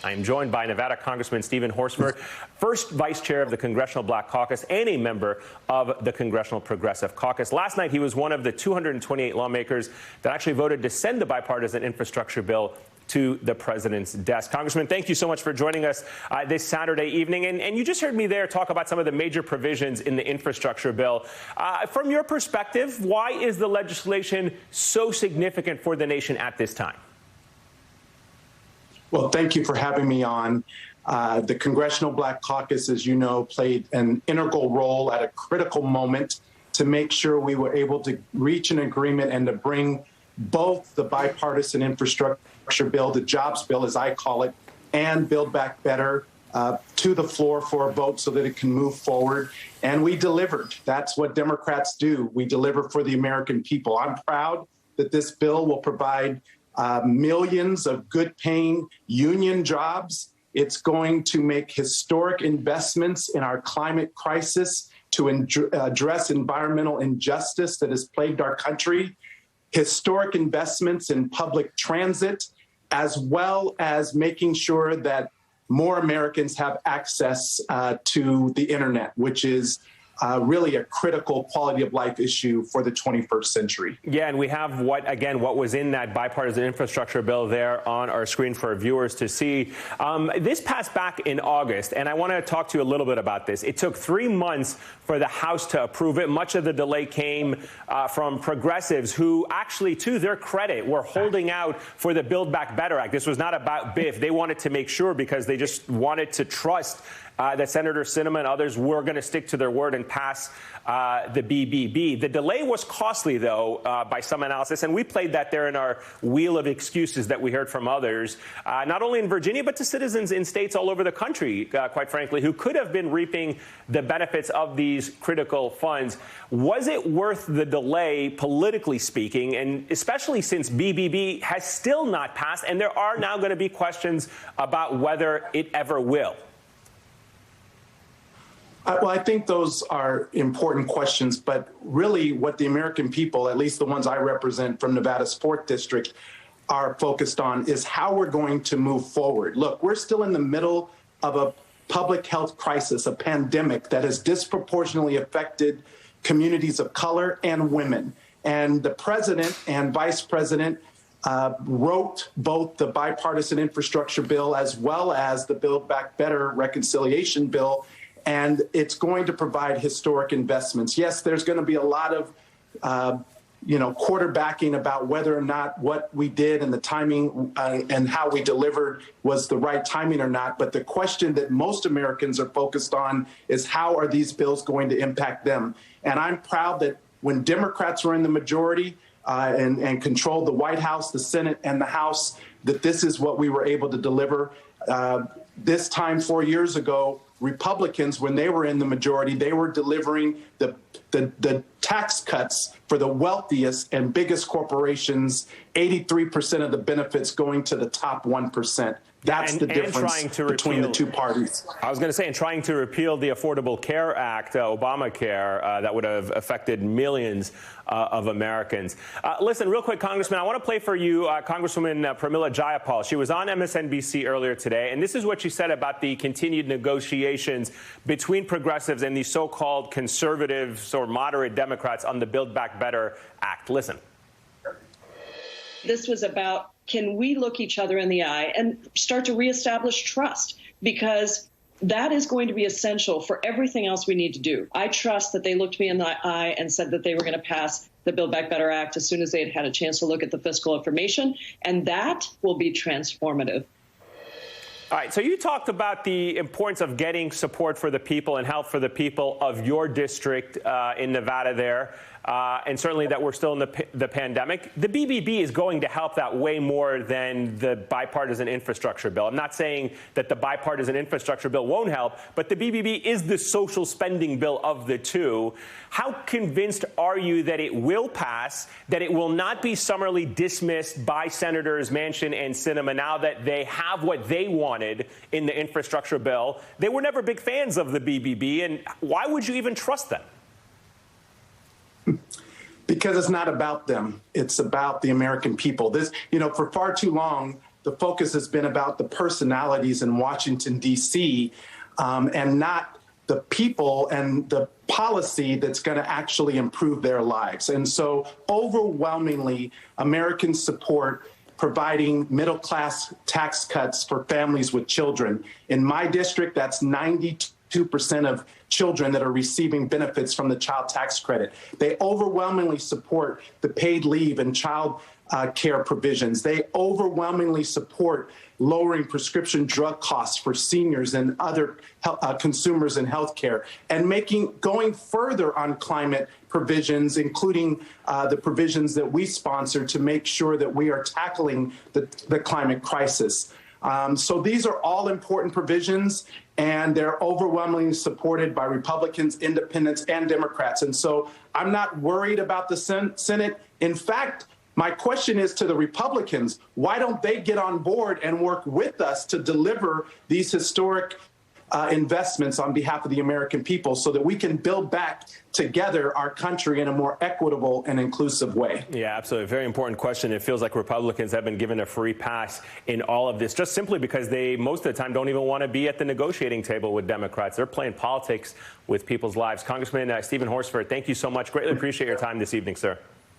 I am joined by Nevada Congressman Steven Horsford, first vice chair of the Congressional Black Caucus and a member of the Congressional Progressive Caucus. Last night, he was one of the 228 lawmakers that actually voted to send the bipartisan infrastructure bill to the president's desk. Congressman, thank you so much for joining us this Saturday evening. And you just heard me there talk about some of the major provisions in the infrastructure bill. From your perspective, why is the legislation so significant for the nation at this time? Well, thank you for having me on. The Congressional Black Caucus, as you know, played an integral role at a critical moment to make sure we were able to reach an agreement and to bring both the bipartisan infrastructure bill, the jobs bill, as I call it, and Build Back Better to the floor for a vote so that it can move forward. And we delivered. That's what Democrats do. We deliver for the American people. I'm proud that this bill will provide millions of good-paying union jobs. It's going to make historic investments in our climate crisis to address environmental injustice that has plagued our country, historic investments in public transit, as well as making sure that more Americans have access to the internet, which is really a critical quality of life issue for the 21st century. Yeah, and we have what was in that bipartisan infrastructure bill there on our screen for our viewers to see. This passed back in August, and I want to talk to you a little bit about this. It took 3 months for the House to approve it. Much of the delay came from progressives who actually, to their credit, were holding out for the Build Back Better Act. This was not about BIF. They wanted to make sure, because they just wanted to trust that Senator Sinema and others were going to stick to their word and pass the BBB. The delay was costly, though, by some analysis, and we played that there in our wheel of excuses that we heard from others, not only in Virginia, but to citizens in states all over the country, quite frankly, who could have been reaping the benefits of these critical funds. Was it worth the delay, politically speaking, and especially since BBB has still not passed, and there are now going to be questions about whether it ever will? Well, I think those are important questions, but really what the American people, at least the ones I represent from Nevada's 4th District, are focused on is how we're going to move forward. Look, we're still in the middle of a public health crisis, a pandemic that has disproportionately affected communities of color and women. And the president and vice president wrote both the bipartisan infrastructure bill as well as the Build Back Better reconciliation bill. And it's going to provide historic investments. Yes, there's going to be a lot of, quarterbacking about whether or not what we did and the timing and how we delivered was the right timing or not. But the question that most Americans are focused on is how are these bills going to impact them? And I'm proud that when Democrats were in the majority and controlled the White House, the Senate, and the House, that this is what we were able to deliver. This time 4 years ago, Republicans, when they were in the majority, they were delivering the tax cuts for the wealthiest and biggest corporations, 83% of the benefits going to the top 1%. That's the difference between the two parties. I was going to say, in trying to repeal the Affordable Care Act, Obamacare, that would have affected millions of Americans. Listen, real quick, Congressman, I want to play for you Congresswoman Pramila Jayapal. She was on MSNBC earlier today, and this is what she said about the continued negotiations between progressives and the so-called conservatives or moderate Democrats on the Build Back Better Act. Listen. This was about, can we look each other in the eye and start to reestablish trust? Because that is going to be essential for everything else we need to do. I trust that they looked me in the eye and said that they were going to pass the Build Back Better Act as soon as they had a chance to look at the fiscal information, and that will be transformative. All right, so you talked about the importance of getting support for the people and help for the people of your district in Nevada there. And certainly that we're still in the pandemic. The BBB is going to help that way more than the bipartisan infrastructure bill. I'm not saying that the bipartisan infrastructure bill won't help, but the BBB is the social spending bill of the two. How convinced are you that it will pass, that it will not be summarily dismissed by Senators Manchin and Sinema now that they have what they wanted in the infrastructure bill? They were never big fans of the BBB, and why would you even trust them? Because it's not about them. It's about the American people. For far too long, the focus has been about the personalities in Washington, D.C., and not the people and the policy that's going to actually improve their lives. And so overwhelmingly, Americans support providing middle-class tax cuts for families with children. In my district, that's 92% of children that are receiving benefits from the child tax credit. They overwhelmingly support the paid leave and child care provisions. They overwhelmingly support lowering prescription drug costs for seniors and other consumers in healthcare, and going further on climate provisions, including the provisions that we sponsor to make sure that we are tackling the climate crisis. So these are all important provisions, and they're overwhelmingly supported by Republicans, independents, and Democrats. And so I'm not worried about the Senate. In fact, my question is to the Republicans, why don't they get on board and work with us to deliver these historic investments on behalf of the American people so that we can build back together our country in a more equitable and inclusive way? Yeah, absolutely. Very important question. It feels like Republicans have been given a free pass in all of this, just simply because they, most of the time, don't even want to be at the negotiating table with Democrats. They're playing politics with people's lives. Congressman Steven Horsford, thank you so much. Greatly appreciate your time this evening, sir.